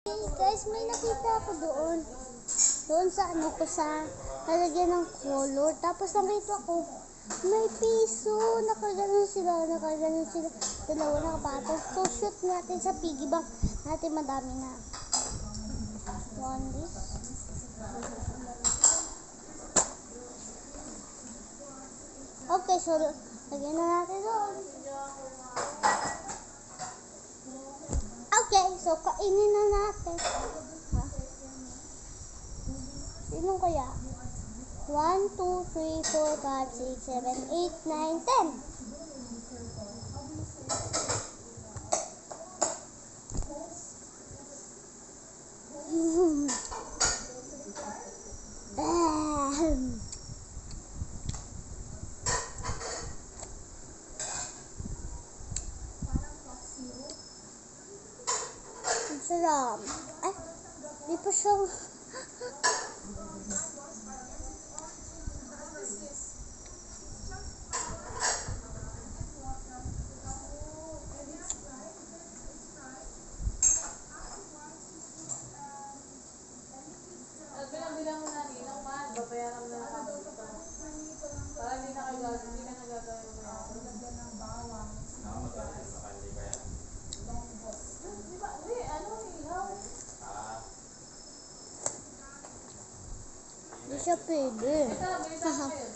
Hey guys, may nakita ako doon. Doon sa ano ko sa lalagyan ng color. Tapos nakita ko, may piso. Nakaganon sila. Dalawa na kapatos. So shoot natin sa piggy bank natin, madami na. One this. Okay, so lagyan na natin doon. Okay, so kainin na natin. Ha? Sino kaya? 1, 2, 3, 4, 5, 6, 7, 8, 9, 10. Ang sarap. Ay, di pa siya. Bilang mo na ninang man, babayaran mo na lang ako dito. Para hindi na nagagawin mo yan. Ng bawang. Hindi, ano, ihaw. Di siya pwede. Ito, may isa kayo.